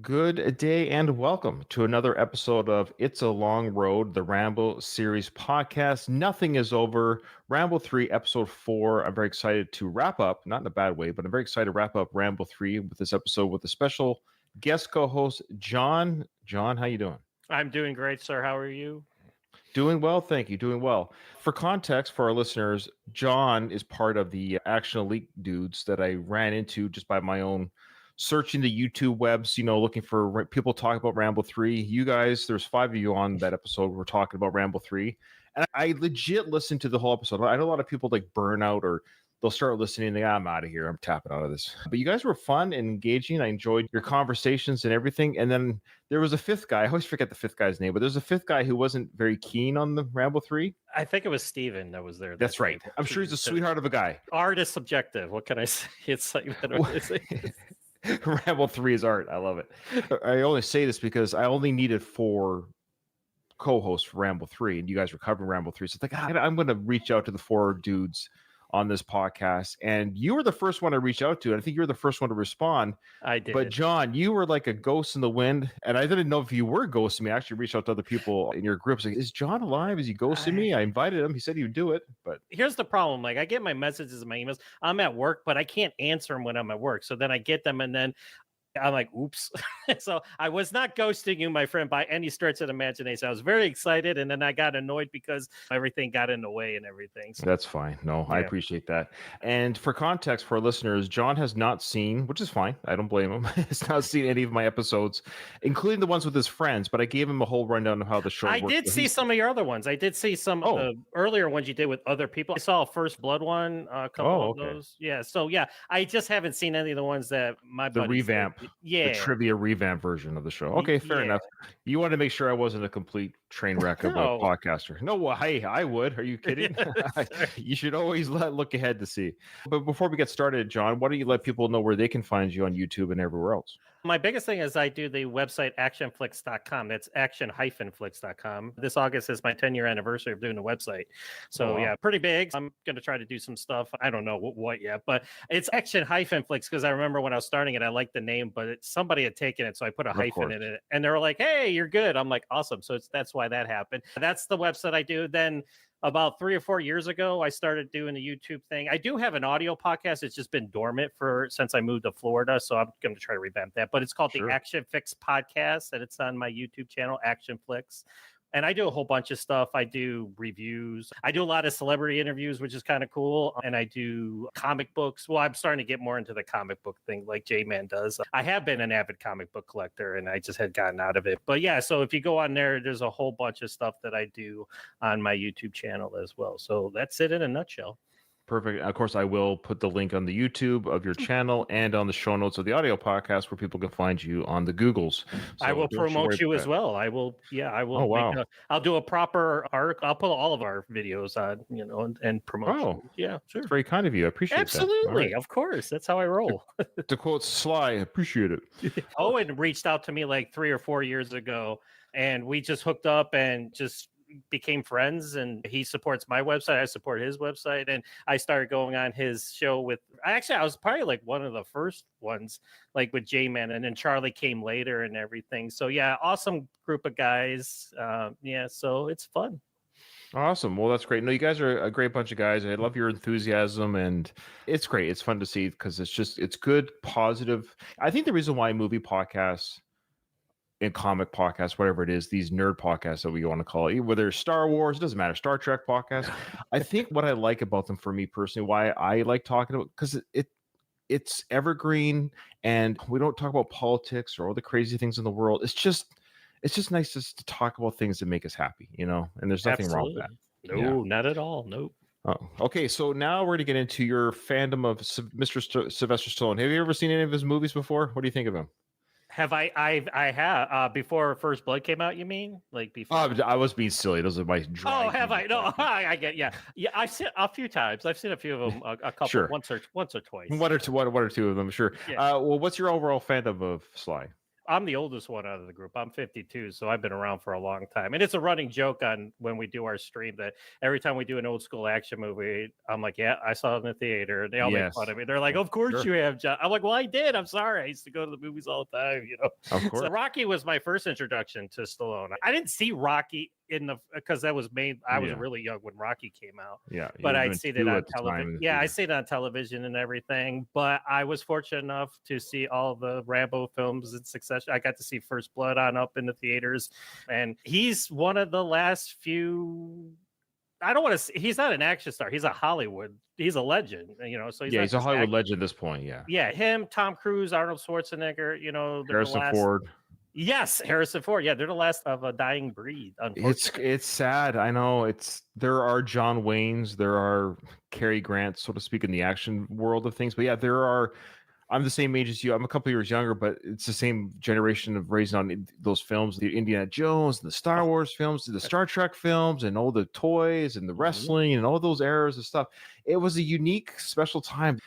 Good day and welcome to another episode of It's a Long Road, the Rambo series podcast. Nothing is over. Rambo 3, episode 4. I'm very excited to wrap up, not in a bad way, but I'm very excited to wrap up Rambo 3 with this episode with a special guest co-host, John. John, how you doing? I'm doing great, sir. How are you? Doing well, thank you. Doing well. For context, for our listeners, John is part of the Action Elite dudes that I ran into just by my own searching the YouTube webs, looking for people talking about Rambo 3. You guys, there's 5 of you on that episode. We're talking about Rambo 3. And I legit listened to the whole episode. I know a lot of people like burn out or they'll start listening and I'm out of here. I'm tapping out of this. But you guys were fun and engaging. I enjoyed your conversations and everything. And then there was a fifth guy. I always forget the fifth guy's name, but there's a fifth guy who wasn't very keen on the Rambo 3. I think it was Steven that was there. That's right. I'm sure he's a sweetheart of a guy. Art is subjective. What can I say? It's like Rambo 3 is art. I love it. I only say this because I only needed 4 co-hosts for Rambo 3, and you guys were covering Rambo 3. So it's like, I'm going to reach out to the 4 dudes on this podcast, and you were the first one to reach out to, and I think you were the first one to respond. I did. But John, you were like a ghost in the wind, and I didn't know if you were ghosting me. I actually reached out to other people in your groups. Like, is John alive? Is he ghosting me? I invited him. He said he would do it, but here's the problem. Like, I get my messages and my emails. I'm at work, but I can't answer them when I'm at work. So then I get them, and then I'm like, oops. So I was not ghosting you, my friend, by any stretch of the imagination. I was very excited, and then I got annoyed because everything got in the way and everything. So, that's fine. No, yeah. I appreciate that. And for context for our listeners, John has not seen, which is fine. I don't blame him. He's not seen any of my episodes, including the ones with his friends, but I gave him a whole rundown of how the show works. I did see some of your other ones. I did see some of the earlier ones you did with other people. I saw a First Blood one, a couple of those. Yeah. So, yeah, I just haven't seen any of the ones that my buddies revamp. Yeah, the trivia revamp version of the show. Okay, fair enough. You wanted to make sure I wasn't a complete train wreck of a podcaster. No, well, hey, I would. Are you kidding? You should always look ahead to see. But before we get started, John, why don't you let people know where they can find you on YouTube and everywhere else? My biggest thing is I do the website actionflix.com. That's action-flix.com. This August is my 10-year anniversary of doing the website. So, yeah, pretty big. I'm going to try to do some stuff. I don't know what yet, but it's action-flix because I remember when I was starting it, I liked the name, but somebody had taken it, so I put a hyphen in it. And they were like, hey, you're good. I'm like, awesome. So that's why that happened. That's the website I do. Then about 3 or 4 years ago, I started doing the YouTube thing. I do have an audio podcast. It's just been dormant since I moved to Florida. So I'm going to try to revamp that. But it's called the Action Fix Podcast, and it's on my YouTube channel, Action Flix. And I do a whole bunch of stuff. I do reviews. I do a lot of celebrity interviews, which is kind of cool. And I do comic books. Well, I'm starting to get more into the comic book thing like J-Man does. I have been an avid comic book collector, and I just had gotten out of it. But yeah, so if you go on there, there's a whole bunch of stuff that I do on my YouTube channel as well. So that's it in a nutshell. Perfect. Of course, I will put the link on the YouTube of your channel and on the show notes of the audio podcast where people can find you on the Googles. So I will promote you as well. I will. Yeah, I will. Oh, wow. I'll do a proper arc. I'll put all of our videos on, and promote. Oh, yeah, sure. That's very kind of you. I appreciate Absolutely. Of course. That's how I roll. To quote Sly, I appreciate it. Owen reached out to me like 3 or 4 years ago, and we just hooked up and just became friends, and he supports my website. I support his website, and I started going on his show I was probably like one of the first ones, like with J-Man, and then Charlie came later and everything. So yeah, awesome group of guys. So it's fun. Awesome. Well, that's great. No, you guys are a great bunch of guys. I love your enthusiasm, and it's great. It's fun to see because it's good, positive. I think the reason why movie podcasts and comic podcasts, whatever it is, these nerd podcasts that we want to call it, whether it's Star Wars, it doesn't matter, Star Trek podcasts. I think what I like about them, for me personally, why I like talking about, because it's evergreen, and we don't talk about politics or all the crazy things in the world. It's just nice just to talk about things that make us happy, and there's nothing wrong with that. No, not at all. Nope. Oh, okay. So now we're going to get into your fandom of Mr. Sylvester Stallone. Have you ever seen any of his movies before? What do you think of him? Have I have before First Blood came out? You mean like before? I was being silly. Those are my. Oh, have I? No, I get. Yeah. I've seen a few times. I've seen a few of them. A couple. Sure. Once or twice. One or two of them. Sure. Yeah. Well, what's your overall fandom of Sly? I'm the oldest one out of the group. I'm 52, so I've been around for a long time. And it's a running joke on when we do our stream that every time we do an old school action movie, I'm like, yeah, I saw it in the theater. And they all make fun of me. They're like, of course you have, John. I'm like, well, I did. I'm sorry. I used to go to the movies all the time, you know. Of course. So Rocky was my first introduction to Stallone. I didn't see Rocky because that was made. I was really young when Rocky came out. Yeah, but I'd seen it on television. Yeah, I see it on television and everything. But I was fortunate enough to see all the Rambo films in succession. I got to see First Blood on up in the theaters, and he's one of the last few. I don't want to say he's not an action star. He's a Hollywood. He's a legend, you know. So he's a Hollywood legend at this point. Yeah, him, Tom Cruise, Arnold Schwarzenegger. You know, Harrison Ford. Yes, Harrison Ford. Yeah, they're the last of a dying breed. It's sad. I know. There are John Waynes, there are Cary Grants, so to speak, in the action world of things. But yeah, there are. I'm the same age as you. I'm a couple years younger, but it's the same generation of raising on those films, the Indiana Jones, the Star Wars films, the Star Trek films, and all the toys and the wrestling and all those eras of stuff. It was a unique, special time.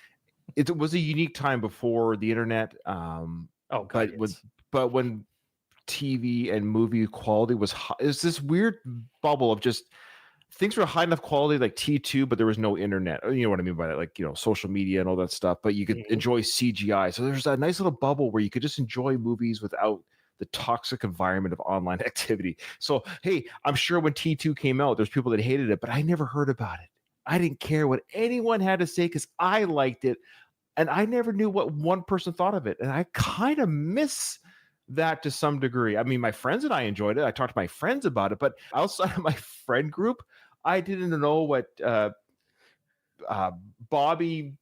It was a unique time before the internet. But when TV and movie quality was high, it's this weird bubble of just things were high enough quality like T2, but there was no internet. You know what I mean by that, like, you know, social media and all that stuff, but you could enjoy CGI. So there's that nice little bubble where you could just enjoy movies without the toxic environment of online activity. So hey, I'm sure when T2 came out, there's people that hated it, but I never heard about it. I didn't care what anyone had to say because I liked it, and I never knew what one person thought of it, and I kind of miss that to some degree. I mean, my friends and I enjoyed it. I talked to my friends about it, but outside of my friend group, I didn't know what Bobby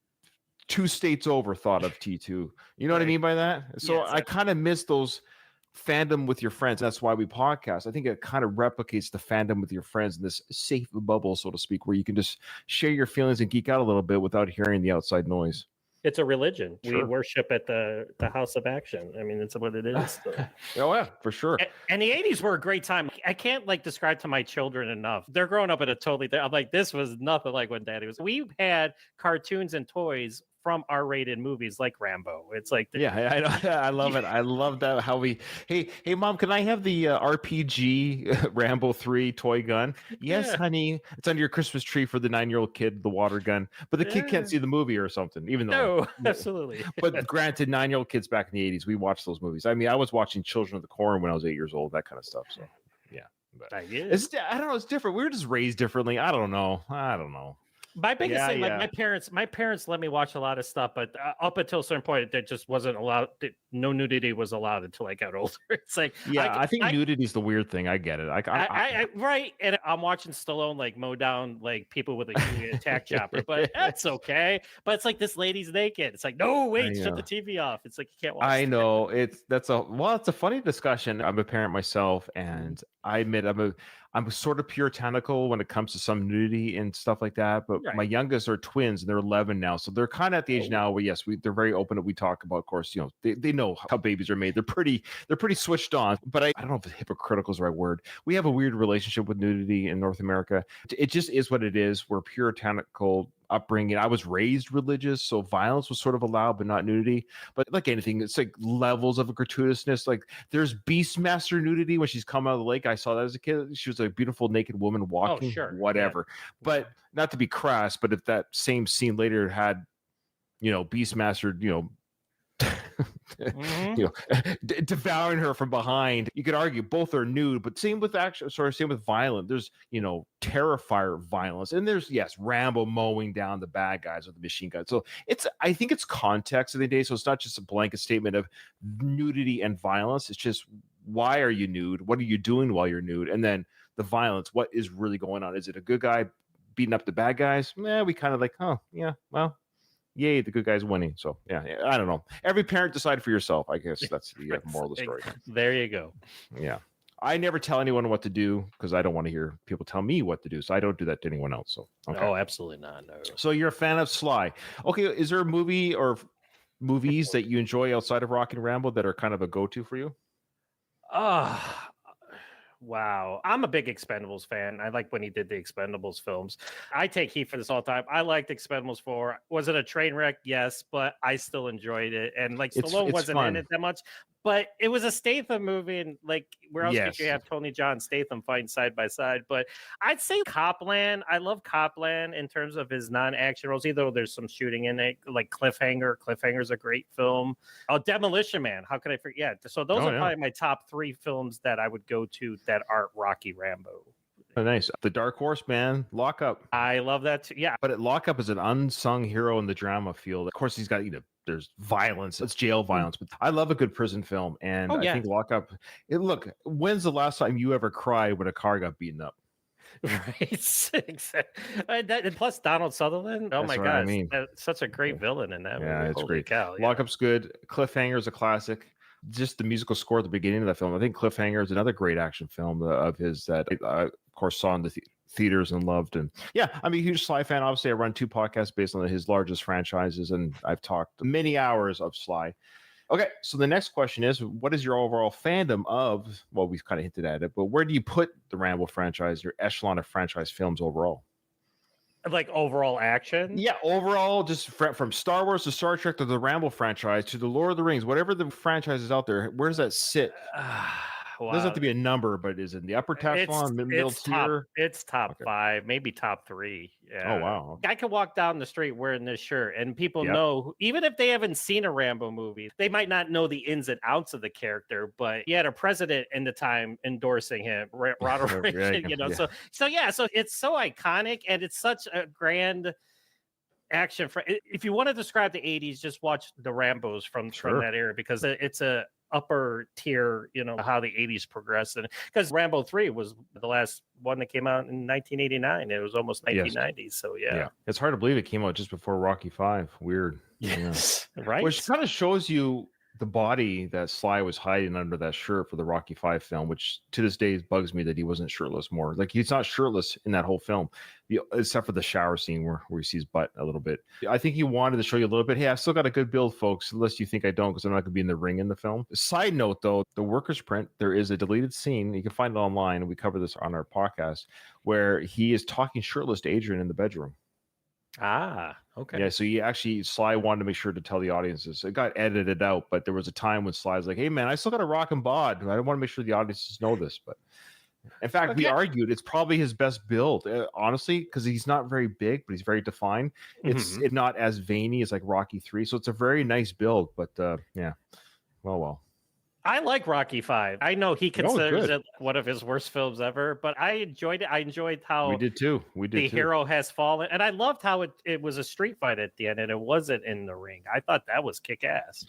2 states over thought of T2. You know what I mean by that? So I kind of miss those fandom with your friends. That's why we podcast. I think it kind of replicates the fandom with your friends in this safe bubble, so to speak, where you can just share your feelings and geek out a little bit without hearing the outside noise. It's a religion. Sure. We worship at the House of Action. I mean, it's what it is. So. Oh yeah, for sure. And the 80s were a great time. I can't describe to my children enough. They're growing up in a totally. I'm like, this was nothing like when Daddy was. We had cartoons and toys from R-rated movies like Rambo. It's like I know. I love it. I love that how we hey mom, can I have the RPG Rambo 3 toy gun? Yes, honey. It's under your Christmas tree for the 9-year-old kid, the water gun. But the kid can't see the movie or something, even though absolutely. But granted, 9-year-old kids back in the 80s, we watched those movies. I mean, I was watching Children of the Corn when I was 8 years old, that kind of stuff. So yeah. But I don't know, it's different. We were just raised differently. I don't know. My biggest thing, my parents let me watch a lot of stuff, but up until a certain point, that just wasn't allowed. No nudity was allowed until I got older. It's like, I think nudity is the weird thing. I get it. I right, and I'm watching Stallone mow down people with a attack chopper, but that's okay. But it's like this lady's naked. It's like, no, wait, shut the TV off. It's like you can't watch. I know it's a funny discussion. I'm a parent myself, and I admit I'm sort of puritanical when it comes to some nudity and stuff like that. But my youngest are twins, and they're 11 now, so they're kind of at the age now where they're very open. We talk about, of course, you know, they know how babies are made. They're pretty switched on. But I don't know if hypocritical is the right word. We have a weird relationship with nudity in North America. It just is what it is. We're puritanical upbringing. I was raised religious, so violence was sort of allowed, but not nudity. But like anything, it's like levels of gratuitousness. Like there's Beastmaster nudity when she's come out of the lake. I saw that as a kid. She was a beautiful naked woman walking, whatever. Yeah. But not to be crass, but if that same scene later had, you know, Beastmaster, you know, devouring her from behind, you could argue both are nude, but same with same with violent. There's, you know, Terrifier violence, and there's Rambo mowing down the bad guys with the machine gun. So I think it's context of the day. So it's not just a blanket statement of nudity and violence. It's just, why are you nude? What are you doing while you're nude? And then the violence, what is really going on? Is it a good guy beating up the bad guys? We kind of yay, the good guy's winning. So yeah, I don't know. Every parent decide for yourself. I guess that's the moral of the story. There you go. Yeah. I never tell anyone what to do because I don't want to hear people tell me what to do. So I don't do that to anyone else. So Oh, absolutely not. No. So you're a fan of Sly. Okay, is there a movie or movies that you enjoy outside of Rocky and Rambo that are kind of a go-to for you? Wow. I'm a big Expendables fan. I like when he did the Expendables films. I take heat for this all the time. I liked Expendables 4. Was it a train wreck? Yes, but I still enjoyed it. And Stallone wasn't in it that much. but it was a Statham movie, and like where else could you Yes. have Tony John Statham fighting side by side? But I'd say Copland. I love Copland in terms of his non-action roles, either there's some shooting in it, like Cliffhanger. Cliffhanger's a great film. Oh, Demolition Man. How could I forget? Yeah. So those are probably my top 3 films that I would go to that aren't Rocky Rambo. Oh, nice. The Dark Horse, man. Lockup. I love that too. Yeah. But Lockup is an unsung hero in the drama field. Of course, he's got, there's violence. It's jail violence. But I love a good prison film. And I think Lockup, look, when's the last time you ever cried when a car got beaten up? Right. And plus Donald Sutherland. Oh my God. I mean, such a great villain in that movie. Yeah, it's Holy great. Cow, Lockup's good. Cliffhanger is a classic. Just the musical score at the beginning of that film. I think Cliffhanger is another great action film of his that I, of course, saw in the theaters and loved. And yeah, I'm a huge Sly fan. Obviously, I run 2 podcasts based on his largest franchises, and I've talked many hours of Sly. Okay, so the next question is, what is your overall fandom of, well, we've kind of hinted at it, but where do you put the Rambo franchise, your echelon of franchise films overall? Like overall action? Yeah, overall, just from Star Wars to Star Trek to the Rambo franchise to the Lord of the Rings, whatever the franchise is out there, where does that sit? Wow. It doesn't have to be a number, but is it in the upper echelon, middle tier? It's top 5, maybe top 3. Yeah. Oh, wow. I could walk down the street wearing this shirt, and people know, even if they haven't seen a Rambo movie, they might not know the ins and outs of the character, but he had a president in the time endorsing him, Ronald Reagan, So it's so iconic, and it's such a grand action. If you want to describe the 80s, just watch the Rambos from that era, because it's a upper tier, how the 80s progressed. And because Rambo 3 was the last one that came out in 1989, it was almost 1990s. So yeah, it's hard to believe it came out just before Rocky 5. Weird. Yes. Right. Which kind of shows you the body that Sly was hiding under that shirt for the Rocky 5 film, which to this day bugs me that he wasn't shirtless more. Like, he's not shirtless in that whole film, except for the shower scene where you see his butt a little bit. I think he wanted to show you a little bit, hey, I've still got a good build, folks, unless you think I don't, because I'm not going to be in the ring in the film. Side note, though, the worker's print, there is a deleted scene. You can find it online, and we cover this on our podcast, where he is talking shirtless to Adrian in the bedroom. Ah, okay. Yeah, so Sly wanted to make sure to tell the audiences. It got edited out, but there was a time when Sly's like, hey, man, I still got a rock and bod. I want to make sure the audiences know this. But in fact, we argued it's probably his best build, honestly, because he's not very big, but he's very defined. It's not as veiny as like Rocky 3. So it's a very nice build. But well. I like Rocky 5. I know he considers it one of his worst films ever, but I enjoyed it. I enjoyed how we did too. The hero has fallen, and I loved how it was a street fight at the end, and it wasn't in the ring. I thought that was kick-ass.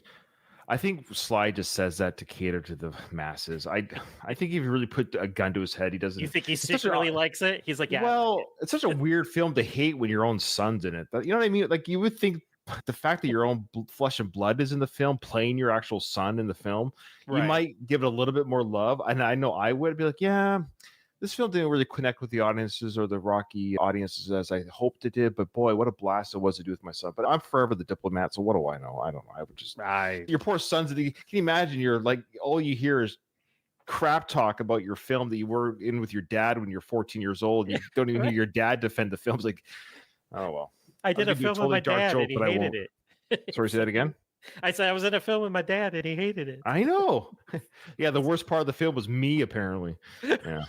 I think Sly just says that to cater to the masses. I think if you really put a gun to his head, he doesn't. You think he secretly likes it? He's like, yeah. Well, it's such a weird film to hate when your own son's in it. You know what I mean? Like, you would think the fact that your own flesh and blood is in the film, playing your actual son in the film, you might give it a little bit more love. And I know I would be like, yeah, this film didn't really connect with the audiences or the Rocky audiences as I hoped it did. But boy, what a blast it was to do with my son. But I'm forever the diplomat, so what do I know? I don't know. I would just your poor son's. Can you imagine? You're like, all you hear is crap talk about your film that you were in with your dad when you're 14 years old. You don't even hear your dad defend the films. Like, oh well. I did a film with my dad, and he hated it. Sorry, say that again? I said I was in a film with my dad, and he hated it. I know. Yeah, the worst part of the film was me, apparently. Yeah.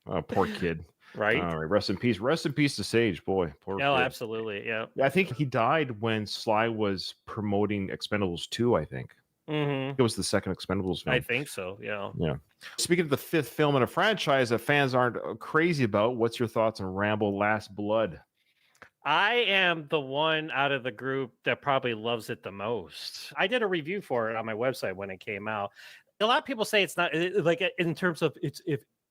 Oh, poor kid. Right. All right. Rest in peace. Rest in peace to Sage, boy. Poor kid. Absolutely. Yeah. I think he died when Sly was promoting Expendables 2, I think. Mm-hmm. It was the second Expendables film. I think so. Yeah. Yeah. Speaking of the 5th film in a franchise that fans aren't crazy about, what's your thoughts on Rambo Last Blood? I am the one out of the group that probably loves it the most. I did a review for it on my website when it came out. A lot of people say it's not, like, in terms of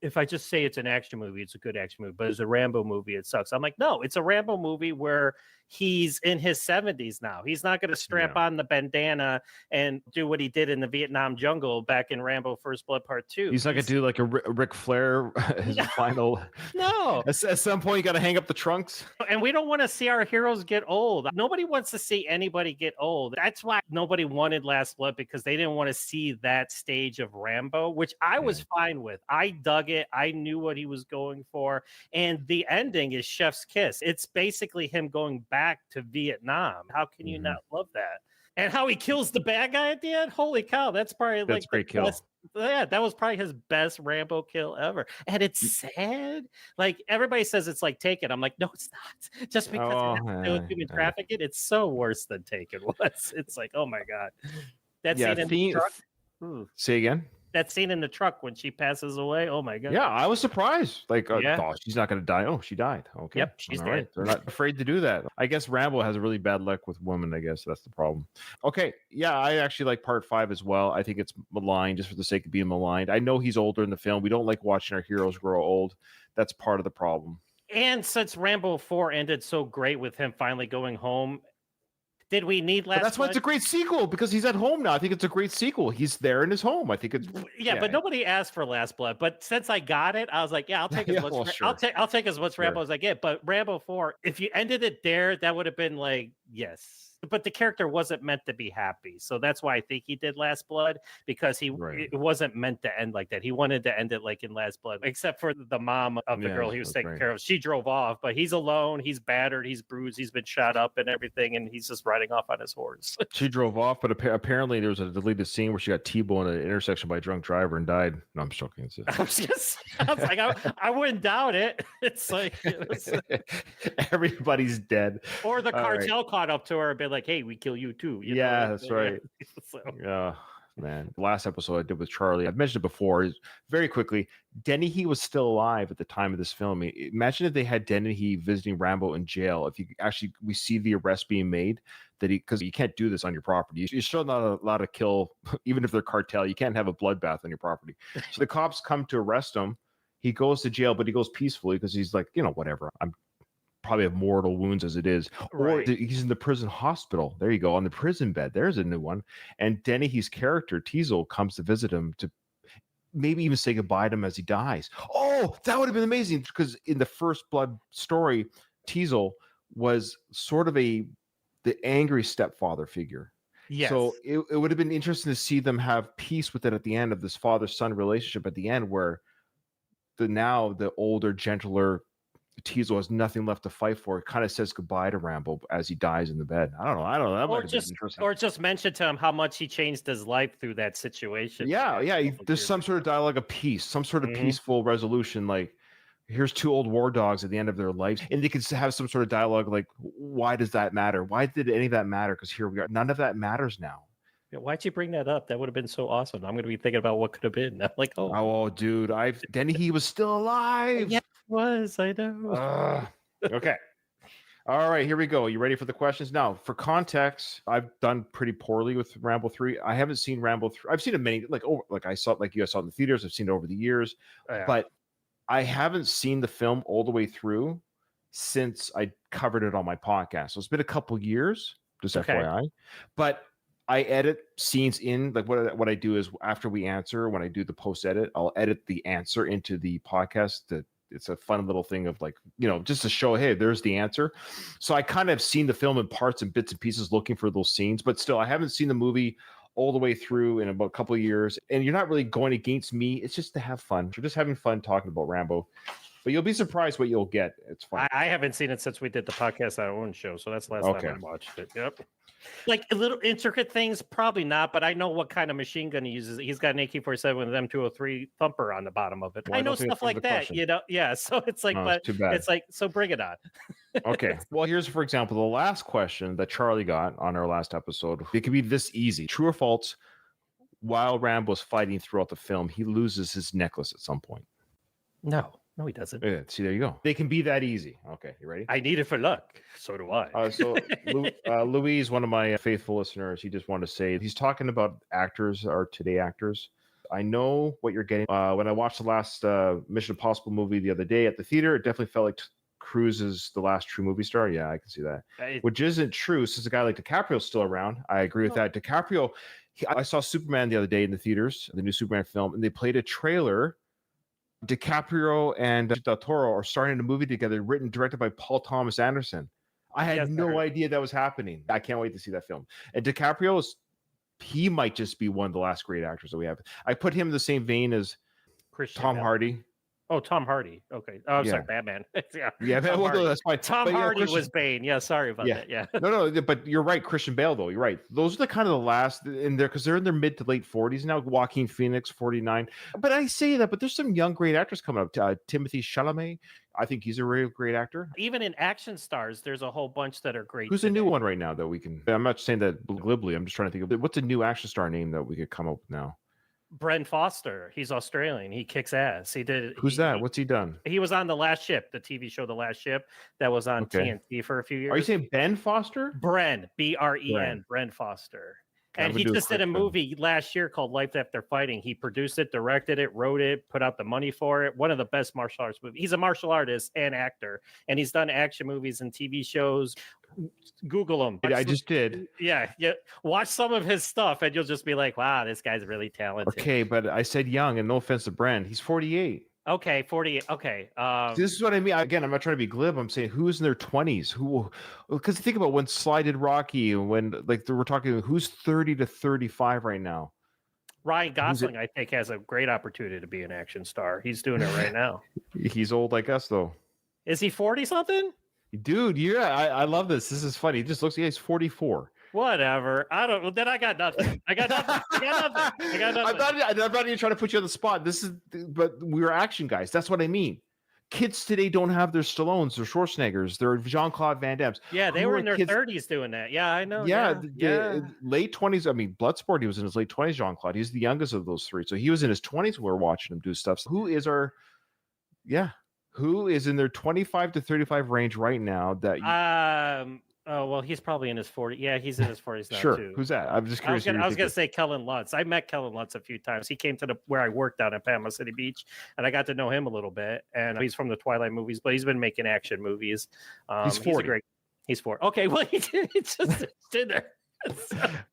if I just say it's an action movie, it's a good action movie, but it's a Rambo movie, it sucks. I'm like, no, it's a Rambo movie where he's in his 70s now. He's not going to strap on the bandana and do what he did in the Vietnam jungle back in Rambo First Blood Part 2. He's not going to do like a Ric Flair, his final. No. At some point, you got to hang up the trunks. And we don't want to see our heroes get old. Nobody wants to see anybody get old. That's why nobody wanted Last Blood, because they didn't want to see that stage of Rambo, which I was fine with. I dug it. I knew what he was going for. And the ending is chef's kiss. It's basically him going back to Vietnam. How can you not love that? And how he kills the bad guy at the end. Holy cow. That's probably That's like great kill. best. Yeah, that was probably his best Rambo kill ever. And it's sad. Like everybody says it's like Taken. I'm like, no, it's not. Just because it has to do with human trafficking, it's so worse than Taken was. It's like, oh my God. That scene in the truck. Say again. That scene in the truck when she passes away. Oh my God. Yeah, I was surprised. Like, Yeah. oh, she's not going to die. Oh, she died. Okay. Yep, she's dead. Right. They're not afraid to do that. I guess Rambo has a really bad luck with women. I guess that's the problem. Okay. Yeah, I actually like part 5 as well. I think it's maligned just for the sake of being maligned. I know he's older in the film. We don't like watching our heroes grow old. That's part of the problem. And since Rambo 4 ended so great with him finally going home, did we need Last Blood? That's why it's a great sequel, because he's at home now. I think it's a great sequel. He's there in his home. I think it's but nobody asked for Last Blood. But since I got it, I was like, yeah, I'll take as much. Sure. I'll take as much Rambo as I get. But Rambo 4, if you ended it there, that would have been like, yes. But the character wasn't meant to be happy. So that's why I think he did Last Blood, because it wasn't meant to end like that. He wanted to end it like in Last Blood, except for the mom of the girl he was taking care of. She drove off, but he's alone. He's battered. He's bruised. He's been shot up and everything. And he's just riding off on his horse. She drove off, but apparently there was a deleted scene where she got T-boned at an intersection by a drunk driver and died. No, I'm joking. I was like, I wouldn't doubt it. It's like everybody's dead. Or the cartel caught up to her and been like, hey, we kill you too. You know? That's right. Yeah, man. The last episode I did with Charlie, I've mentioned it before, is very quickly, Dennehy was still alive at the time of this film. Imagine if they had Dennehy visiting Rambo in jail. If you actually, we see the arrest being made, because you can't do this on your property. You're still not allowed to kill, even if they're cartel. You can't have a bloodbath on your property. So the cops come to arrest him. He goes to jail, but he goes peacefully because he's like, whatever. I'm probably have mortal wounds as it is. Or he's in the prison hospital. There you go, on the prison bed. There's a new one. And Dennehy's character, Teasel, comes to visit him to maybe even say goodbye to him as he dies. Oh, that would have been amazing, because in the First Blood story, Teasel was sort of the angry stepfather figure. Yes. So it would have been interesting to see them have peace with it at the end of this father-son relationship at the end, where the older, gentler Teasel has nothing left to fight for. It kind of says goodbye to Rambo as he dies in the bed. I don't know. That might have been interesting. Or just mention to him how much he changed his life through that situation. Yeah. There's some sort of dialogue of peace, some sort of peaceful resolution. Like, here's 2 old war dogs at the end of their life, and they could have some sort of dialogue like, why does that matter? Why did any of that matter? Because here we are. None of that matters now. Why'd you bring that up? That would have been so awesome. I'm going to be thinking about what could have been. I'm like, dude, Dennehy was still alive. Yeah, he was. I know. Okay. All right, here we go. You ready for the questions? Now, for context, I've done pretty poorly with Rambo 3. I haven't seen Rambo 3. I've seen it many, I saw it, like you guys saw it in the theaters. I've seen it over the years, but I haven't seen the film all the way through since I covered it on my podcast. So it's been a couple years, just FYI. But I edit scenes in, like what I do is after we answer, when I do the post edit, I'll edit the answer into the podcast. It's a fun little thing of like, just to show, hey, there's the answer. So I kind of seen the film in parts and bits and pieces looking for those scenes, but still I haven't seen the movie all the way through in about a couple of years. And you're not really going against me. It's just to have fun. We're just having fun talking about Rambo. But you'll be surprised what you'll get. It's fun. I haven't seen it since we did the podcast on our own show. So that's the last time I watched it. Yep. Like little intricate things, probably not, but I know what kind of machine gun he uses. He's got an AK-47 with an M203 thumper on the bottom of it. Well, I know stuff like that, Yeah, so it's like, but it's like, so bring it on. Okay. Well, here's, for example, the last question that Charlie got on our last episode. It could be this easy. True or false? While Rambo's fighting throughout the film, he loses his necklace at some point. No, he doesn't. Yeah, see, there you go. They can be that easy. Okay, you ready? I need it for luck. So do I. Louise, one of my faithful listeners, he just wanted to say, he's talking about actors, or today actors. I know what you're getting. When I watched the last Mission Impossible movie the other day at the theater, it definitely felt like Cruise is the last true movie star. Yeah, I can see that. Which isn't true, since a guy like DiCaprio's still around. I agree with that. DiCaprio, I saw Superman the other day in the theaters, the new Superman film, and they played a trailer. DiCaprio and Del Toro are starting a movie together, written and directed by Paul Thomas Anderson. I had no idea that was happening. I can't wait to see that film. And DiCaprio, he might just be one of the last great actors that we have. I put him in the same vein as Tom Hardy. Oh, Tom Hardy. Okay. Oh, I'm Yeah. sorry, Batman. Yeah. Yeah, Tom well, no, Hardy. that's fine. Tom But, Hardy Christian, was Bane. Yeah, sorry about yeah. that. Yeah. No, but you're right. Christian Bale, though. You're right. Those are the kind of the last in there because they're in their mid to late 40s now. Joaquin Phoenix, 49. But I say that, but there's some young, great actors coming up. Timothy Chalamet. I think he's a real great actor. Even in action stars, there's a whole bunch that are great. Who's today. a new one right now that we can? I'm not saying that glibly. I'm just trying to think of what's a new action star name that we could come up with now. Bren Foster. He's Australian. He kicks ass. He did. Who's that? What's he done? He was on The Last Ship, the TV show The Last Ship that was on TNT for a few years. Are you saying Ben Foster? Bren, Bren, Bren Foster. And he just did a movie last year called Life After Fighting. He produced it, directed it, wrote it, put out the money for it. One of the best martial arts movies. He's a martial artist and actor, and he's done action movies and TV shows. Google him. I just did. Yeah. Watch some of his stuff, and you'll just be like, "Wow, this guy's really talented." Okay, but I said young, and no offense to Brent, he's 48. Okay, 48. Okay. This is what I mean. Again, I'm not trying to be glib. I'm saying who's in their 20s? Who? Because think about when Sly did Rocky, when we're talking who's 30 to 35 right now. Ryan Gosling, I think, has a great opportunity to be an action star. He's doing it right now. He's old like us, though. Is he 40 something? Dude, yeah, I love this. This is funny. He just looks. Yeah, he's 44. Whatever. I don't. Well, then I got nothing. I got nothing. I'm not even trying to put you on the spot. But we're action guys. That's what I mean. Kids today don't have their Stallones, their Schwarzeneggers, their Jean-Claude Van Dammes. Yeah, they were in their 30s doing that. Yeah, I know. Yeah. Late 20s. I mean, Bloodsport, he was in his late 20s, Jean-Claude. He's the youngest of those three. So he was in his 20s when we were watching him do stuff. So who is in their 25 to 35 range right now that oh, well, he's probably in his 40s. Yeah, he's in his 40s now, sure. too. Who's that? I'm just curious. I was going to say Kellen Lutz. I met Kellen Lutz a few times. He came to where I worked down in Panama City Beach, and I got to know him a little bit. And he's from the Twilight movies, but he's been making action movies. He's 40. He's 40. Okay, well, he just did there.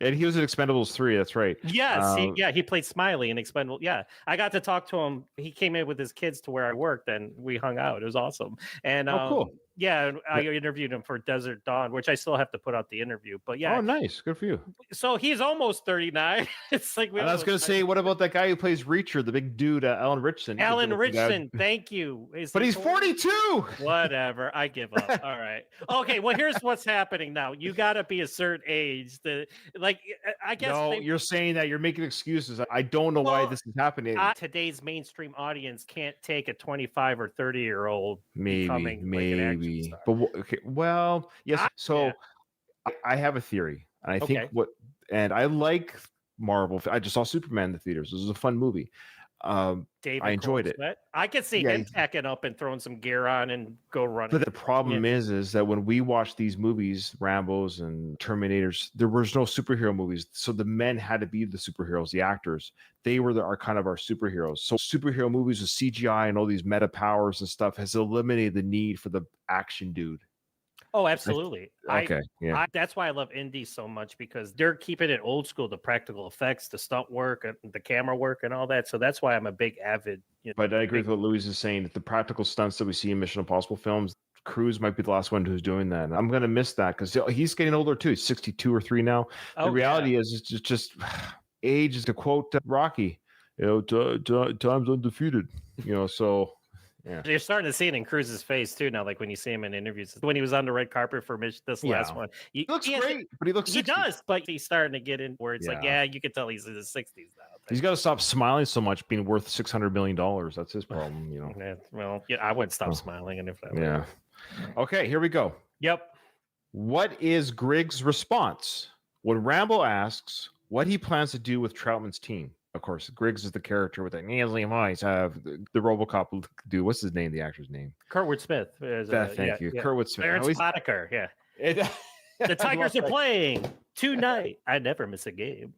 And he was in Expendables 3. That's right. Yes. He played Smiley in Expendables. Yeah. I got to talk to him. He came in with his kids to where I worked, and we hung out. It was awesome. And cool. Yeah, I interviewed him for Desert Dawn, which I still have to put out the interview. But yeah. Oh, nice. Good for you. So he's almost 39. It's like I was going to say, what about that guy who plays Reacher, the big dude, Alan Richardson? Alan Richardson, thank you. But he's 42. Whatever. I give up. All right. Okay. Well, here's what's happening now. You got to be a certain age. I guess. No, you're saying that you're making excuses. I don't know why this is happening. Today's mainstream audience can't take a 25 or 30-year-old becoming like an action star. But okay, well, yes. I have a theory, and I think and I like Marvel. I just saw Superman in the theaters. This was a fun movie. I enjoyed it. I could see him packing up and throwing some gear on and go running. But the problem is that when we watch these movies, Rambos and Terminators, there was no superhero movies. So the men had to be the superheroes, the actors. They were our superheroes. So superhero movies with CGI and all these meta powers and stuff has eliminated the need for the action dude. Oh, absolutely. That's why I love indie so much, because they're keeping it old school, the practical effects, the stunt work, the camera work, and all that. So that's why I'm a big avid. But I agree with what Louis is saying. That the practical stunts that we see in Mission Impossible films, Cruise might be the last one who's doing that. I'm going to miss that because he's getting older too. He's 62 or 3 now. The reality is it's just age is to quote Rocky, time's undefeated, so. Yeah. You're starting to see it in Cruise's face too now, like when you see him in interviews. When he was on the red carpet for this last one, he looks great, but he looks. 60. He does, but he's starting to get in where it's like, you can tell he's in his 60s now. He's got to stop smiling so much, being worth $600 million. That's his problem, Yeah, well, I wouldn't stop smiling, and if that. Yeah. Okay, here we go. Yep. What is Griggs' response when Rambo asks what he plans to do with Troutman's team? Of course, Griggs is the character with the nasally voice. The RoboCop dude. What's his name? The actor's name? Kurtwood Smith. Thank you, Kurtwood Smith. Terrence Boddicker. Yeah. The Tigers are playing tonight. I never miss a game.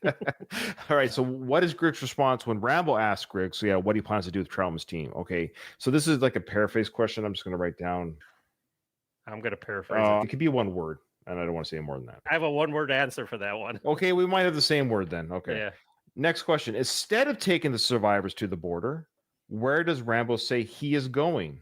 All right. So, what is Griggs' response when Rambo asks Griggs? So, what he plans to do with Troutman's team? Okay. So this is like a paraphrase question. I'm just going to write down. I'm going to paraphrase. It could be one word, and I don't want to say more than that. I have a one-word answer for that one. Okay, we might have the same word then. Okay. Yeah. Next question. Instead of taking the survivors to the border, where does Rambo say he is going?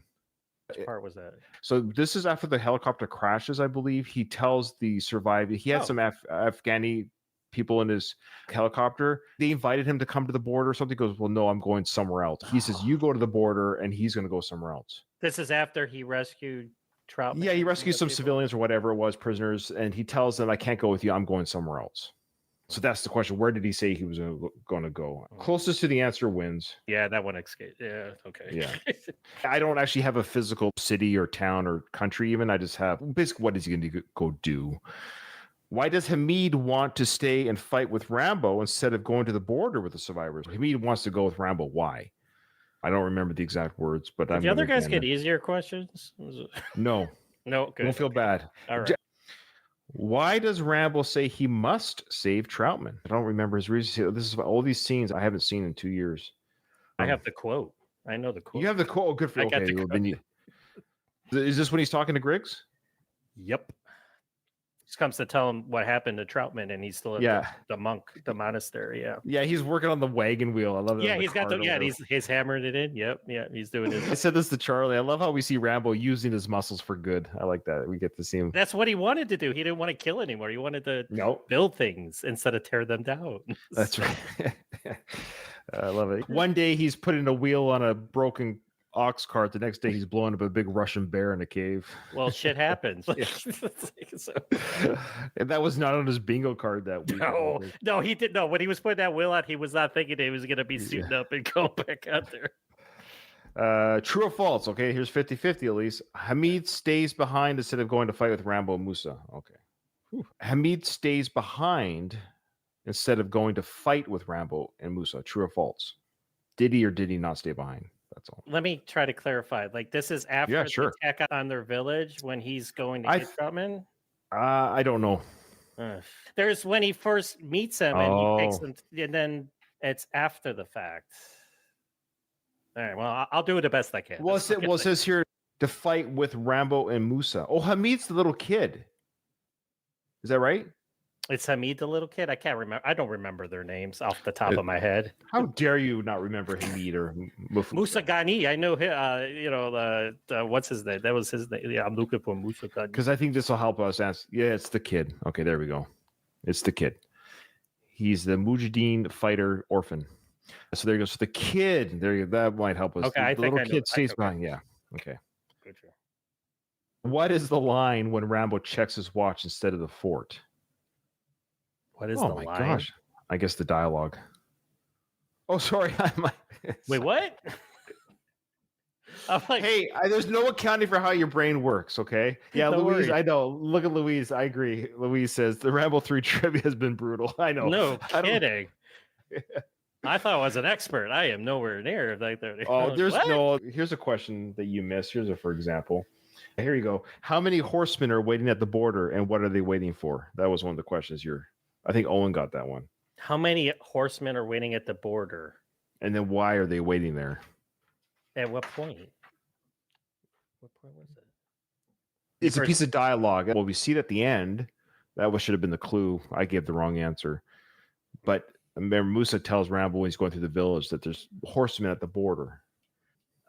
Which part was that? So this is after the helicopter crashes, I believe. He tells the survivor, he had some Afghani people in his helicopter. They invited him to come to the border or something. He goes, well, no, I'm going somewhere else. He says, you go to the border, and he's going to go somewhere else. This is after he rescued Troutman. Yeah, he rescues some civilians or whatever it was, prisoners, and he tells them, I can't go with you. I'm going somewhere else. So that's the question. Where did he say he was going to go? Closest to the answer wins. Yeah, that one escaped. Yeah, okay. Yeah. I don't actually have a physical city or town or country even. I just have, basically, what is he going to go do? Why does Hamid want to stay and fight with Rambo instead of going to the border with the survivors? Hamid wants to go with Rambo. Why? I don't remember the exact words, but Did the other guys get easier questions? No. No, good. Don't feel bad. All right. Why does Rambo say he must save Troutman? I don't remember his reason. This is all these scenes I haven't seen in 2 years. I have the quote. I know the quote. You have the quote. Oh, good for you. Okay. Well, then is this when he's talking to Griggs? Yep. Just comes to tell him what happened to Troutman, and he's still at the monastery. Yeah. Yeah, he's working on the wagon wheel. I love it. Yeah, he's got he's hammering it in. Yep. Yeah, he's doing it. I said this to Charlie. I love how we see Rambo using his muscles for good. I like that. We get to see him. That's what he wanted to do. He didn't want to kill anymore. He wanted to build things instead of tear them down. That's right. I love it. One day he's putting a wheel on a broken ox cart. The next day he's blowing up a big Russian bear in a cave. Well, shit happens. And that was not on his bingo card that week. No, he did. No, when he was putting that wheel out, he was not thinking he was going to be suiting up and go back out there. True or false? Okay, here's 50-50 at least. Hamid stays behind instead of going to fight with Rambo and Musa. Okay. Whew. Hamid stays behind instead of going to fight with Rambo and Musa. True or false? Did he or did he not stay behind? That's all. Let me try to clarify. Like, this is after the attack on their village when he's going to get Troutman? I don't know. There's when he first meets him and he takes them, and then it's after the fact. All right. Well, I'll do it the best I can. Well, it says here to fight with Rambo and Musa. Oh, Hamid's the little kid. Is that right? It's Hamid, the little kid. I can't remember. I don't remember their names off the top of my head. How dare you not remember Hamid or Musa Ghani? I know him. What's his name? That was his name. Yeah, I'm looking for Musa Ghani. Because I think this will help us ask. Yeah, it's the kid. Okay, there we go. It's the kid. He's the Mujahideen fighter orphan. So there you go. So the kid, there you go. That might help us. Okay, the little kid stays behind. Yeah. Okay. Good. What is the line when Rambo checks his watch instead of the fort? What is the line? Oh my gosh. I guess the dialogue. Oh, sorry. Wait, what? I'm like, hey, there's no accounting for how your brain works, okay? Yeah, no Louise, I know. Look at Louise. I agree. Louise says the Rambo 3 trivia has been brutal. I know. No kidding. I thought I was an expert. I am nowhere near like that. Oh, here's a question that you missed. Here's for example. Here you go. How many horsemen are waiting at the border and what are they waiting for? That was one of the questions I think Owen got that one. How many horsemen are waiting at the border? And then why are they waiting there? At what point? What point was it? It's a piece of dialogue. Well, we see it at the end. That should have been the clue. I gave the wrong answer. But remember, Musa tells Rambo when he's going through the village that there's horsemen at the border.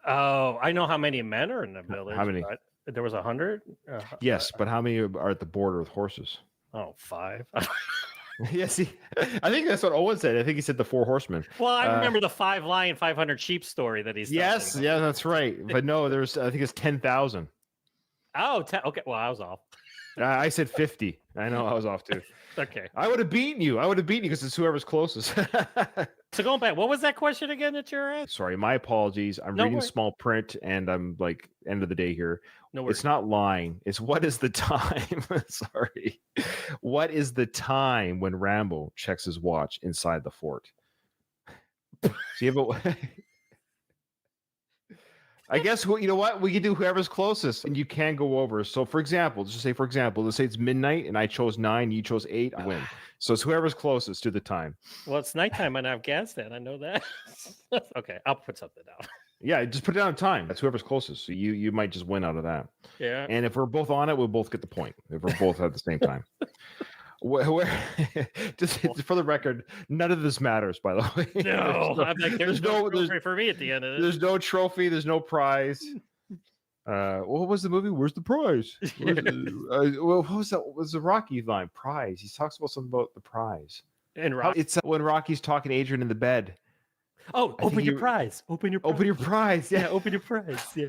Oh, I know how many men are in the village. How many? There was 100? Yes, but how many are at the border with horses? Oh, 5. Yes, I think that's what Owen said. I think he said the 4 horsemen. Well, I remember the 5 lion, 500 sheep story that he's. Yes, yeah, that's right. But no, I think it's 10,000. Oh, okay. Well, I was off. I said 50. I know I was off too. Okay. I would have beaten you. Because it's whoever's closest. So going back, what was that question again that you're at? Sorry, my apologies. I'm reading small print and I'm like end of the day here. No worries. It's not lying. It's what is the time? Sorry. What is the time when Rambo checks his watch inside the fort? So you have I guess you know what we can do. Whoever's closest, and you can go over. So, for example, let's say it's midnight, and I chose 9, you chose 8. I win. So it's whoever's closest to the time. Well, it's nighttime in Afghanistan. I know that. Okay, I'll put something down. Yeah, just put it on time. That's whoever's closest. So you might just win out of that. Yeah. And if we're both on it, we'll both get the point. If we're both at the same time. Just for the record, none of this matters, by the way. No, I'm like, there's no trophy for me at the end of this. There's no trophy, there's no prize. What was the movie? Where's the prize? What was that? Was the Rocky line? Prize. He talks about something about the prize. And Rock. It's when Rocky's talking to Adrian in the bed. Oh, open your prize. Open your prize. Open your prize. Yeah, Yeah. open your prize. Yeah.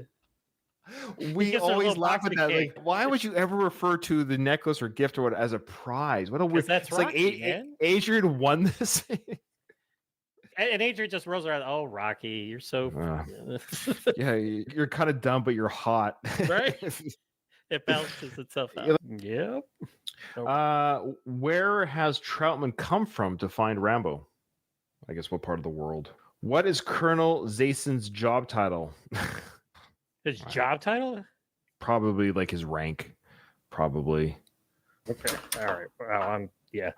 We gets a always little laugh box at of that. Like, cake. why would you ever refer to the necklace or gift or what as a prize? What a weird. That's It's like Rocky, man. Adrian won this. And Adrian just rolls around. Oh, Rocky, you're so. Yeah, you're kind of dumb, but you're hot. Right? It balances itself out. Yep. Where has Troutman come from to find Rambo? I guess what part of the world? What is Colonel Zason's job title? His job title? Probably like his rank. Probably. Okay. All right. Well, yeah.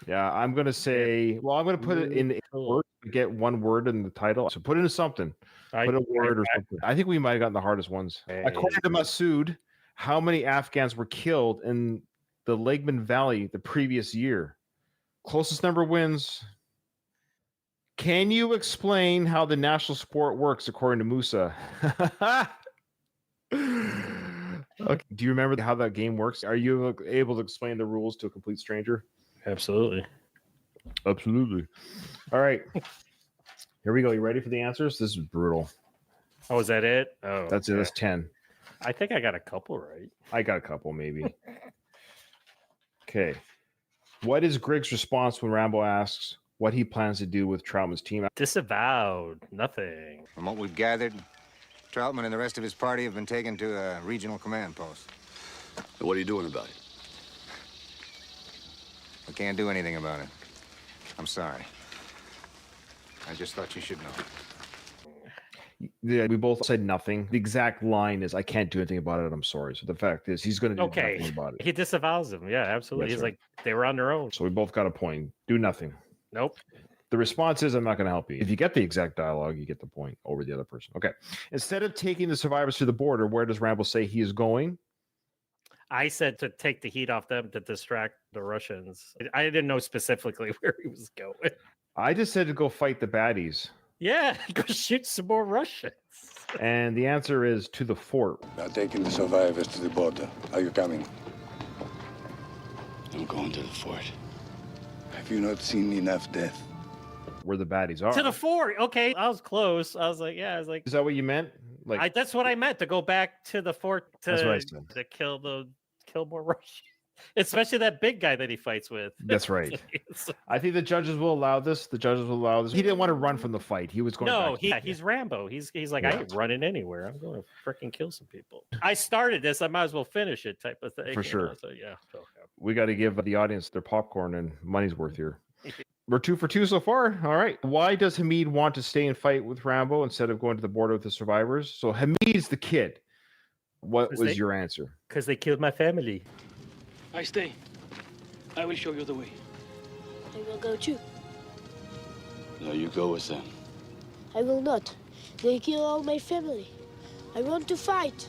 Yeah, I'm gonna say. Well, I'm gonna put it in words to get one word in the title. So put it in something. Put a word or something. I think we might have gotten the hardest ones. According to Masood, how many Afghans were killed in the Legman Valley the previous year? Closest number wins. Can you explain how the national sport works according to Musa? Okay. Do you remember how that game works? Are you able to explain the rules to a complete stranger? Absolutely. Absolutely. All right. Here we go. You ready for the answers? This is brutal. Oh, is that it? Oh, that's it. That's 10. I think I got a couple right. I got a couple, maybe. Okay. What is Griggs' response when Rambo asks what he plans to do with Troutman's team? Disavowed. Nothing. From what we've gathered, Troutman and the rest of his party have been taken to a regional command post. And what are you doing about it? We can't do anything about it. I'm sorry. I just thought you should know. Yeah, we both said nothing. The exact line is, "I can't do anything about it. I'm sorry." So the fact is, he's going to do nothing about it. He disavows them. Yeah, absolutely. That's He's right. Like, they were on their own. So we both got a point. Do nothing. Nope. The response is, "I'm not going to help you." If you get the exact dialogue, you get the point over the other person. Okay. Instead of taking the survivors to the border, where does Rambo say he is going? I said to take the heat off them to distract the Russians. I didn't know specifically where he was going. I just said to go fight the baddies. Yeah, go shoot some more Russians. And the answer is to the fort. We are taking the survivors to the border. Are you coming? I'm going to the fort. Have you not seen enough death? Where the baddies are. To the fort. Okay, I was close. I was like, is that what you meant? Like that's what I meant, to go back to the fort to kill more Russians. Especially that big guy that he fights with. That's right. I think the judges will allow this. He didn't want to run from the fight. He was going. No, he's Rambo. He's like, I ain't running anywhere. I'm going to freaking kill some people. I started this. I might as well finish it, type of thing. For sure. So yeah. We got to give the audience their popcorn and money's worth here. We're 2 for 2 so far. All right. Why does Hamid want to stay and fight with Rambo instead of going to the border with the survivors? So Hamid's the kid. What was your answer? Because they killed my family. I stay. I will show you the way. I will go too. No, you go with them. I will not. They kill all my family. I want to fight.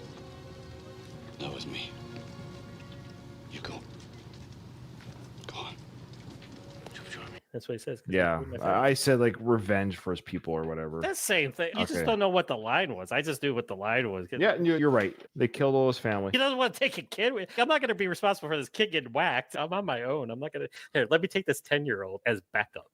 That was me. You go. Go on. That's what he says. Yeah, I said like revenge for his people or whatever. That's the same thing. You just don't know what the line was. I just knew what the line was. Yeah, you're right. They killed all his family. He doesn't want to take a kid. I'm not going to be responsible for this kid getting whacked. I'm on my own. I'm not going to. Here, let me take this 10-year-old as backup.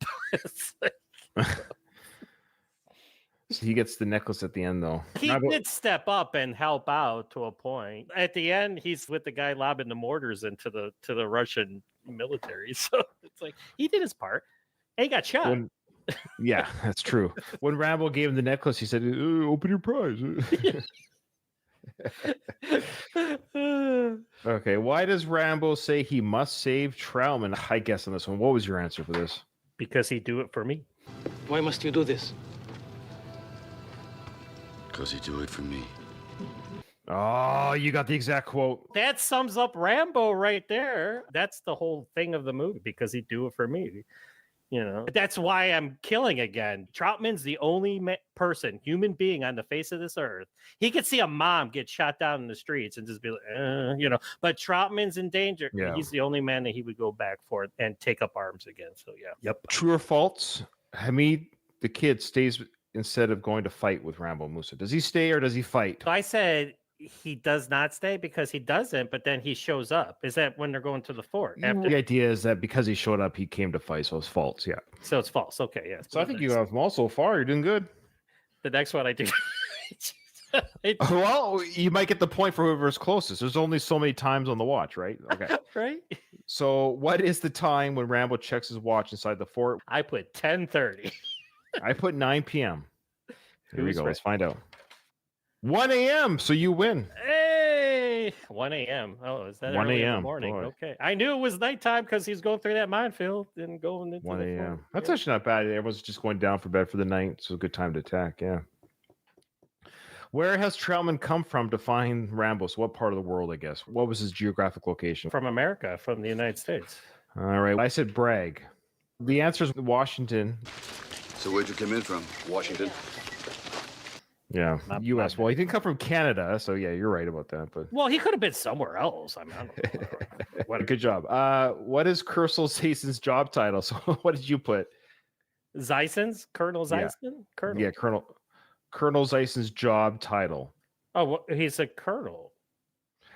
He gets the necklace at the end, though. He did step up and help out to a point. At the end, he's with the guy lobbing the mortars into the Russian military. So it's like he did his part. And he got shot. Yeah, that's true. When Rambo gave him the necklace, he said, "Open your prize." Okay. Why does Rambo say he must save Troutman? I guess on this one. What was your answer for this? Because he'd do it for me. Why must you do this? Because he do it for me. Oh, you got the exact quote. That sums up Rambo right there. That's the whole thing of the movie, because he'd do it for me. You know, that's why I'm killing again. Troutman's the only human being on the face of this earth. He could see a mom get shot down in the streets and just be like, but Troutman's in danger. Yeah. He's the only man that he would go back for and take up arms again. So, yeah. Yep. True or false? Hamid, the kid, stays instead of going to fight with Rambo Musa. Does he stay or does he fight? So I said he does not stay because he doesn't, but then he shows up. Is that when they're going to the fort? The idea is that because he showed up, he came to fight, so it's false. Yeah. So it's false. Okay, yeah. So I think you have them all so far. You're doing good. The next one I do. Well, you might get the point for whoever's closest. There's only so many times on the watch, right? Okay. Right? So what is the time when Rambo checks his watch inside the fort? I put 10:30. I put 9 p.m. Here we Who's go. right? Let's find out. 1 a.m. So you win. Hey, 1 a.m. Oh, is that 1 early in the a.m., morning? boy. Okay. I knew it was nighttime because he's going through that minefield and going into 1 the a.m. fort. That's Yeah. actually not bad. Everyone's just going down for bed for the night. So a good time to attack. Yeah. Where has Troutman come from to find Rambo? So what part of the world, I guess? What was his geographic location? From America, from the United States. All right. I said Bragg. The answer is Washington. So where'd you come in from? Washington? Yeah. Not U.S. bad. Well, he didn't come from Canada. So yeah, you're right about that. But Well, he could have been somewhere else. I mean, I don't know. What good job. What is Kersel Zason's job title? So what did you put? Zyson's? Colonel Yeah. Zyson? Colonel. Yeah, Colonel Zason's job title. Oh, well, he's a colonel.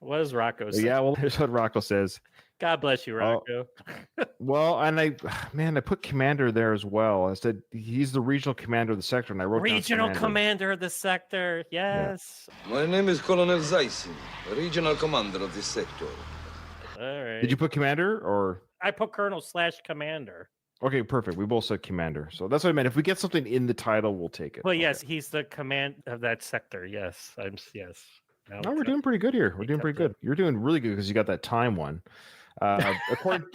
What does Rocco say? Yeah, well, here's what Rocco says. God bless you, Rocco. Well, and I put commander there as well. I said he's the regional commander of the sector, and I wrote down Regional commander of the sector. Yes. My name is Colonel Zyson, regional commander of this sector. All right. Did you put commander or? I put colonel/commander. Okay, perfect. We both said commander, so that's what I meant. If we get something in the title, we'll take it. Well, Okay. yes, he's the command of that sector. Yes, yes. Now No, we're doing pretty good here. We're doing pretty good. You're doing really good because you got that time one. According,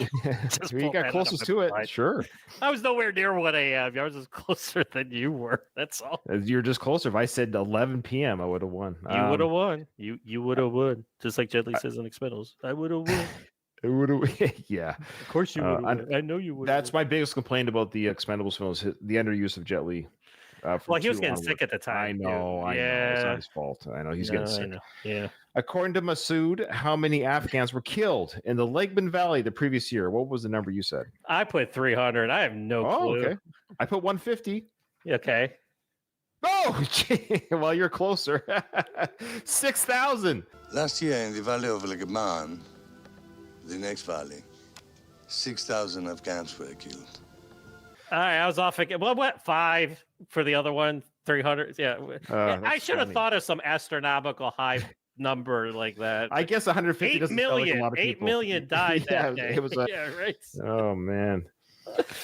Just you pulled that got out closest of to my it. mind. Sure, I was nowhere near 1 a.m. Yours was closer than you were. That's all. you're just closer. If I said 11 p.m., I would have won. You would have won. You would have won. Just like Jet Li says in Expendables. I would have won. It would have. Yeah. Of course you would have. I know you would. That's my biggest complaint about the Expendables films: the underuse of Jet Li. Well, he was getting sick at the time. I know. I know. It's not his fault. I know he's getting sick. I know. Yeah. According to Masood, how many Afghans were killed in the Legman Valley the previous year? What was the number you said? I put 300. I have no clue. Okay. I put 150. Okay. Oh, well, you're closer. 6,000. Last year in the valley of Legman, the next valley, 6,000 Afghans were killed. All right, I was off again. Well, what? 5 for the other one? 300? Yeah. I That's should have funny. thought of some astronomical high number like that. I guess 150 8 doesn't sound like a million. lot of 8 people. million died Yeah, that day. it was a- yeah, right. Oh man.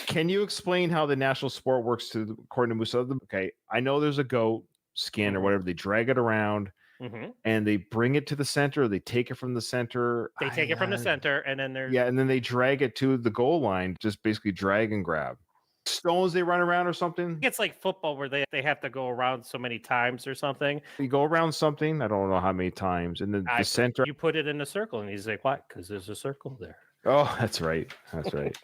Can you explain how the national sport works according to Musa? Okay, I know there's a goat skin or whatever. They drag it around Mhm. and they bring it to the center. Or they take it from the center. They take it from the center, and then there's Yeah, and then they drag it to the goal line. Just basically drag and grab. Stones they run around or something. it's like football where they have to go around so many times or something. You go around something. I don't know how many times, and then the center. You put it in the circle, and he's like, "What?" Because there's a circle there. Oh, that's right. That's right.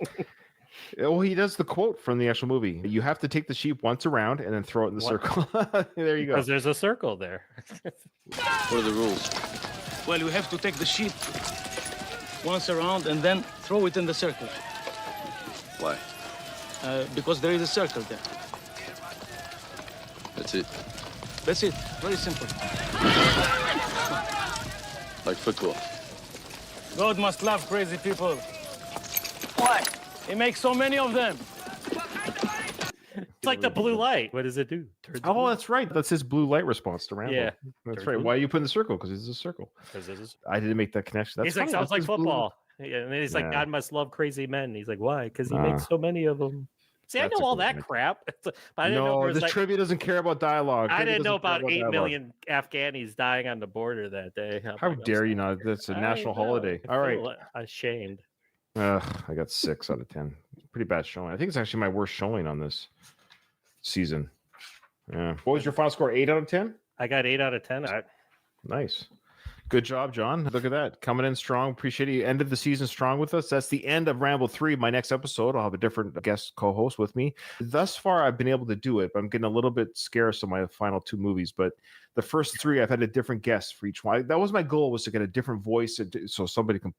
Well, he does the quote from the actual movie. You have to take the sheep once around and then throw it in the circle. There you go. Because there's a circle there. What are the rules? Well, you have to take the sheep once around and then throw it in the circle. Why? Because there is a circle there. That's it. That's it. Very simple. Like football. God must love crazy people. Why? He makes so many of them. It's like the blue light. What does it do? Turns Oh, blue. that's right. That's his blue light response to Rambo. Yeah. That's Turns right. blue. Why you put in the circle? Because it's a circle. 'Cause it is- I didn't make that connection. That's He's like, funny. sounds That's like his blue- football. Yeah, and then he's like, Yeah. God must love crazy men. He's like, why? Because he Ah. makes so many of them. See, I That's know a all good that one. crap. But I didn't know No, there was this like, trivia doesn't care about dialogue. I Trivia didn't know doesn't care about 8 dialogue. million Afghanis dying on the border that day. I'm How like, I'm dare you sorry. not? That's a I national know. holiday. I All right. feel ashamed. I got 6 out of 10. Pretty bad showing. I think it's actually my worst showing on this season. Yeah. What was your final score? 8 out of 10? I got 8 out of 10. Nice. Good job, John. Look at that. Coming in strong. Appreciate you. End of the season strong with us. That's the end of Rambo 3. My next episode, I'll have a different guest co-host with me. Thus far, I've been able to do it, but I'm getting a little bit scarce on my final 2 movies. But The first 3, I've had a different guest for each one. That was my goal, was to get a different voice, so somebody can.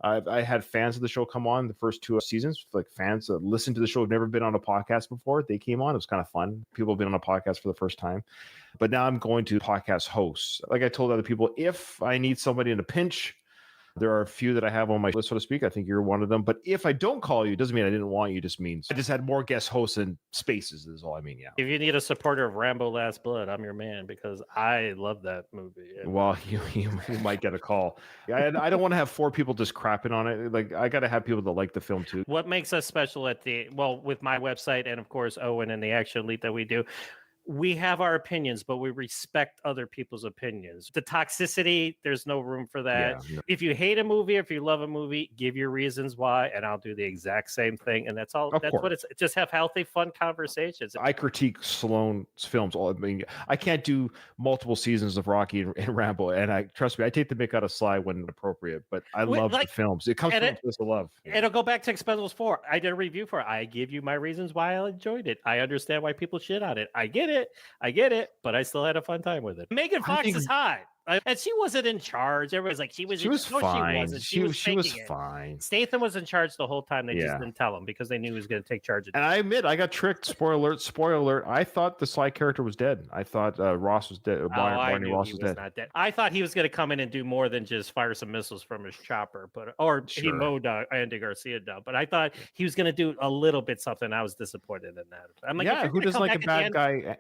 I had fans of the show come on the first 2 seasons, like fans that listen to the show, have never been on a podcast before. They came on. It was kind of fun. People have been on a podcast for the first time. But now I'm going to podcast hosts. Like I told other people, if I need somebody in a pinch, there are a few that I have on my list, so to speak. I think you're one of them. But if I don't call you, it doesn't mean I didn't want you. It just means I just had more guest hosts and spaces is all I mean, yeah. If you need a supporter of Rambo Last Blood, I'm your man because I love that movie. Well, you might get a call. I don't want to have 4 people just crapping on it. Like, I got to have people that like the film too. What makes us special with my website and, of course, Owen and the Action Elite that we do, we have our opinions, but we respect other people's opinions. The toxicity, there's no room for that. Yeah, no. If you hate a movie, if you love a movie, give your reasons why, and I'll do the exact same thing. And that's all. That's what it's. Just have healthy, fun conversations. I critique Stallone's films. I mean, I can't do multiple seasons of Rocky and Rambo, and trust me, I take the mick out of Sly when appropriate. But I love the films. It comes from a place of love. It'll go back to Expendables 4. I did a review for it. I give you my reasons why I enjoyed it. I understand why people shit on it. I get it, but I still had a fun time with it. Megan Fox is hot. And she wasn't in charge. Everybody's like, she was fine. She was fine. Statham was in charge the whole time. They just didn't tell him because they knew he was going to take charge of it. And I admit, I got tricked. Spoiler alert. I thought the Sly character was dead. I thought Ross was dead. Barney Ross was dead. Not dead. I thought he was going to come in and do more than just fire some missiles from his chopper, he mowed Andy Garcia down. But I thought he was going to do a little bit something. I was disappointed in that. I'm like, who doesn't like a bad guy?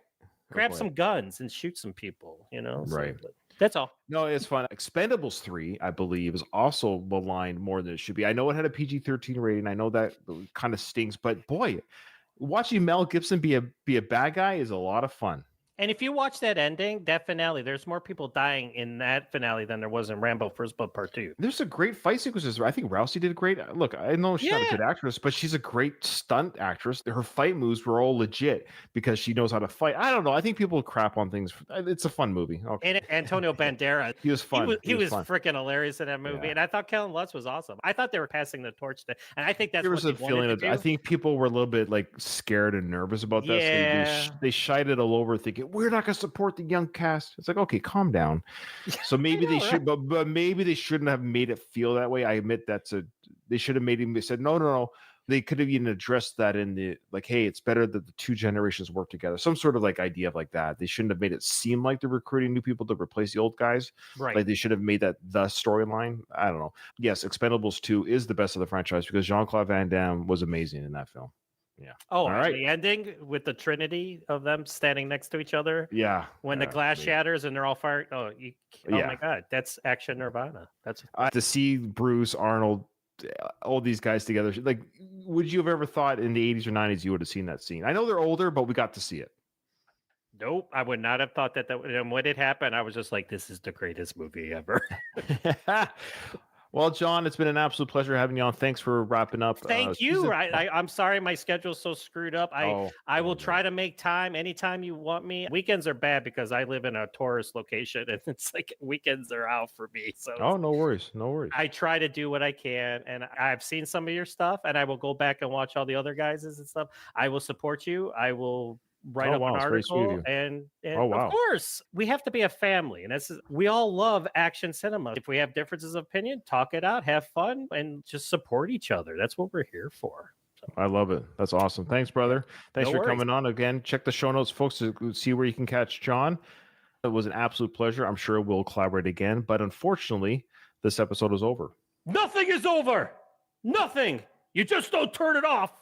Grab some guns and shoot some people, Right. So, that's all. No, it's fun. Expendables 3, I believe, is also maligned more than it should be. I know it had a PG-13 rating. I know that kind of stings, but boy, watching Mel Gibson be a bad guy is a lot of fun. And if you watch that ending, that finale, there's more people dying in that finale than there was in Rambo First Blood Part 2. There's a great fight sequences. I think Rousey did great. Look, I know she's not a good actress, but she's a great stunt actress. Her fight moves were all legit because she knows how to fight. I don't know. I think people crap on things. It's a fun movie. Okay. And Antonio Banderas. He was fun. He was freaking hilarious in that movie. Yeah. And I thought Kellen Lutz was awesome. I thought they were passing the torch to, and I think that's there was a feeling of, I think people were a little bit like scared and nervous about that. Yeah. So they shied it all over thinking, we're not going to support the young cast. It's like, okay, calm down. So maybe they should, but maybe they shouldn't have made it feel that way. I admit they should have made him. They said no. They could have even addressed that in the like, hey, it's better that the 2 generations work together. Some sort of like idea of like that. They shouldn't have made it seem like they're recruiting new people to replace the old guys. Right. Like they should have made that the storyline. I don't know. Yes, Expendables 2 is the best of the franchise because Jean-Claude Van Damme was amazing in that film. Yeah. Oh, all right. The ending with the trinity of them standing next to each other. Yeah. When the glass shatters and they're all firing. Oh my God, that's action nirvana. That's to see Bruce, Arnold, all these guys together. Like, would you have ever thought in the 80s or 90s you would have seen that scene? I know they're older, but we got to see it. Nope, I would not have thought that. And when it happened, I was just like, "This is the greatest movie ever." Well, John, it's been an absolute pleasure having you on. Thanks for wrapping up. Thank you. I'm sorry my schedule's so screwed up. I will try to make time anytime you want me. Weekends are bad because I live in a tourist location and it's like weekends are out for me. So no worries. I try to do what I can, and I've seen some of your stuff, and I will go back and watch all the other guys' and stuff. I will support you. I will write up an article, and of course we have to be a family, and we all love action cinema. If we have differences of opinion, talk it out, have fun, and just support each other. That's what we're here for. So. I love it. That's awesome. Thanks, brother. Thanks for coming on again. Check the show notes, folks, to see where you can catch John. It was an absolute pleasure. I'm sure we'll collaborate again, but unfortunately this episode is over. Nothing is over. Nothing. You just don't turn it off.